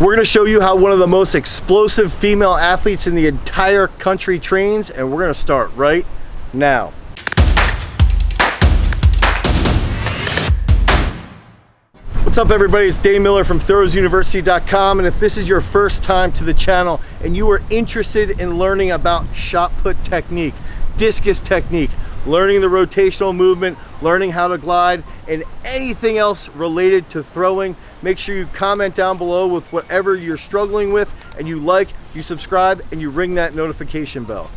We're gonna show you how one of the most explosive female athletes in the entire country trains, and we're gonna start right now. What's up everybody, it's Dave Miller from throwsuniversity.com, and if this is your first time to the channel and you are interested in learning about shot put technique, discus technique, learning the rotational movement, learning how to glide, and anything else related to throwing, make sure you comment down below with whatever you're struggling with, and you like, you subscribe, and you ring that notification bell.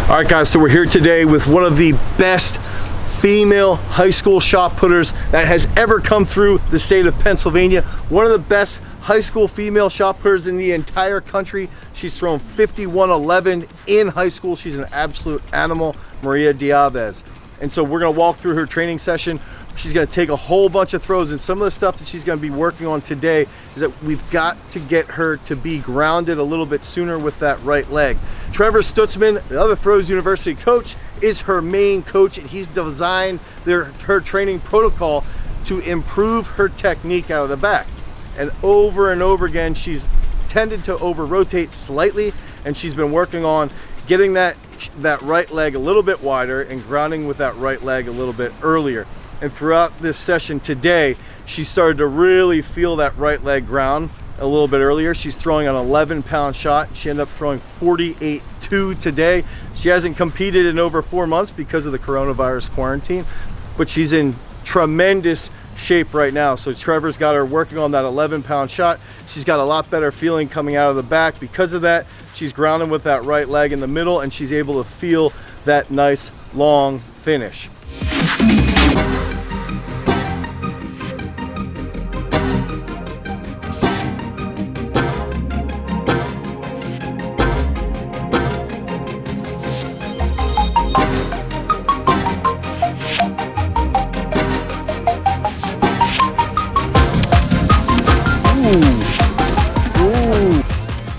All right guys, so we're here today with one of the best female high school shot putters that has ever come through the state of Pennsylvania. One of the best high school female shot putters in the entire country. She's thrown 51-11 in high school. She's an absolute animal, Maria Deaviz. And so we're gonna walk through her training session. She's gonna take a whole bunch of throws, and some of the stuff that she's gonna be working on today is that we've got to get her to be grounded a little bit sooner with that right leg. Trevor Stutzman, the other Throws University coach, is her main coach, and he's designed her training protocol to improve her technique out of the back. And over again, she's tended to over rotate slightly, and she's been working on getting that right leg a little bit wider and grounding with that right leg a little bit earlier. And throughout this session today, she started to really feel that right leg ground a little bit earlier. She's throwing an 11-pound shot. She ended up throwing 48.2 today. She hasn't competed in over 4 months because of the coronavirus quarantine, but she's in tremendous shape right now. So Trevor's got her working on that 11-pound shot. She's got a lot better feeling coming out of the back. Because of that, she's grounding with that right leg in the middle, and she's able to feel that nice long finish.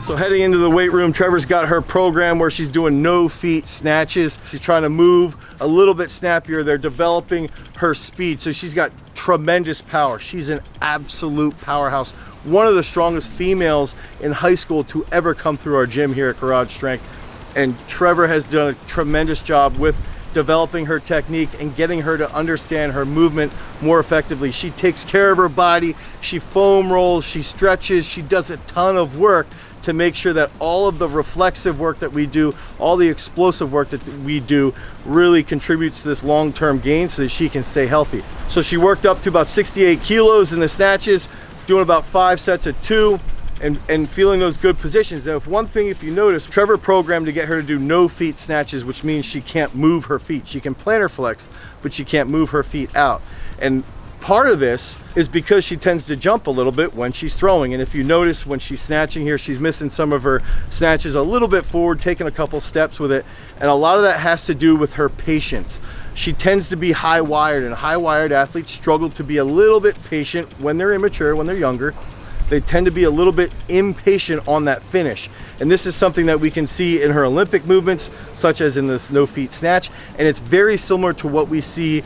So heading into the weight room, Trevor's got her program where she's doing no feet snatches. She's trying to move a little bit snappier. They're developing her speed. So she's got tremendous power. She's an absolute powerhouse. One of the strongest females in high school to ever come through our gym here at Garage Strength. And Trevor has done a tremendous job with developing her technique and getting her to understand her movement more effectively. She takes care of her body, she foam rolls, she stretches, she does a ton of work to make sure that all of the reflexive work that we do, all the explosive work that we do really contributes to this long-term gain so that she can stay healthy. So she worked up to about 68 kilos in the snatches, doing about 5 sets of 2, and feeling those good positions. Now, if you notice, Trevor programmed to get her to do no feet snatches, which means she can't move her feet. She can plantar flex, but she can't move her feet out. And part of this is because she tends to jump a little bit when she's throwing. And if you notice when she's snatching here, she's missing some of her snatches a little bit forward, taking a couple steps with it. And a lot of that has to do with her patience. She tends to be high wired, and high wired athletes struggle to be a little bit patient when they're immature, when they're younger. They tend to be a little bit impatient on that finish. And this is something that we can see in her Olympic movements, such as in this no feet snatch. And it's very similar to what we see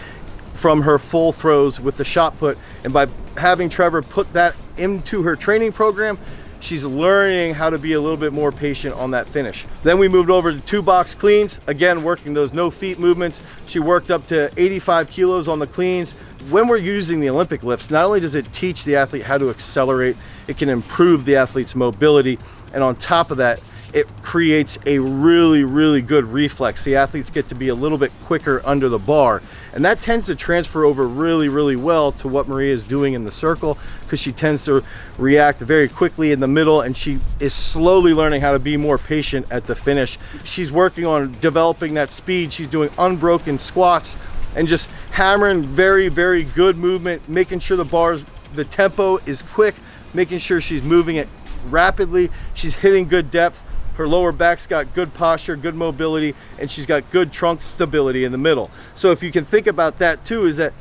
from her full throws with the shot put. And by having Trevor put that into her training program, she's learning how to be a little bit more patient on that finish. Then we moved over to 2-box cleans, again working those no feet movements. She worked up to 85 kilos on the cleans. When we're using the Olympic lifts, not only does it teach the athlete how to accelerate, it can improve the athlete's mobility, and on top of that, it creates a really good reflex. The athletes get to be a little bit quicker under the bar, and that tends to transfer over really well to what Maria is doing in the circle, because she tends to react very quickly in the middle, and she is slowly learning how to be more patient at the finish. She's working on developing that speed. She's doing unbroken squats and just hammering very good movement, making sure the tempo is quick, making sure she's moving it rapidly. She's hitting good depth. Her lower back's got good posture, good mobility, and she's got good trunk stability in the middle. So if you can think about that too, is that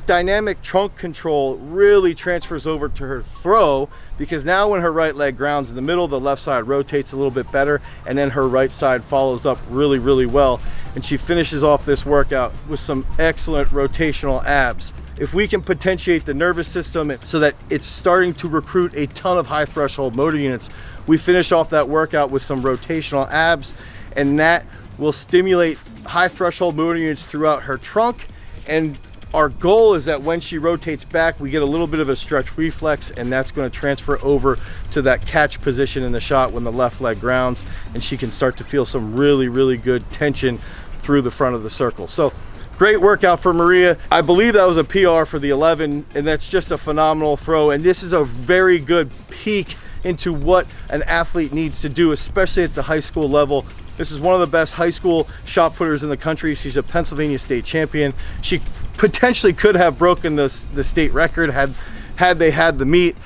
dynamic trunk control really transfers over to her throw, because now when her right leg grounds in the middle, the left side rotates a little bit better, and then her right side follows up really well. And she finishes off this workout with some excellent rotational abs. if we can potentiate the nervous system so that it's starting to recruit a ton of high threshold motor units, we finish off that workout with some rotational abs, and that will stimulate high threshold motor units throughout her trunk. And our goal is that when she rotates back, we get a little bit of a stretch reflex, and that's going to transfer over to that catch position in the shot when the left leg grounds, and she can start to feel some really, really good tension through the front of the circle. So great workout for Maria. I believe that was a PR for the 11, and that's just a phenomenal throw. And this is a very good peek into what an athlete needs to do, especially at the high school level. This is one of the best high school shot putters in the country. She's a Pennsylvania state champion. She potentially could have broken the state record had they had the meet.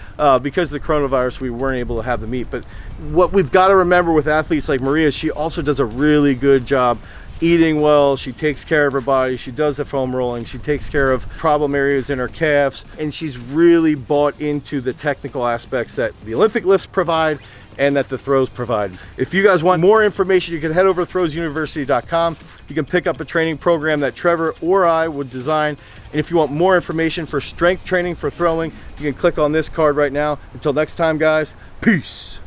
Because of the coronavirus, we weren't able to have the meet. But what we've got to remember with athletes like Maria, she also does a really good job eating well. She takes care of her body. She does the foam rolling. She takes care of problem areas in her calves. And she's really bought into the technical aspects that the Olympic lifts provide and that the throws provide. If you guys want more information, you can head over to throwsuniversity.com. You can pick up a training program that Trevor or I would design. And if you want more information for strength training for throwing, you can click on this card right now. Until next time, guys, peace.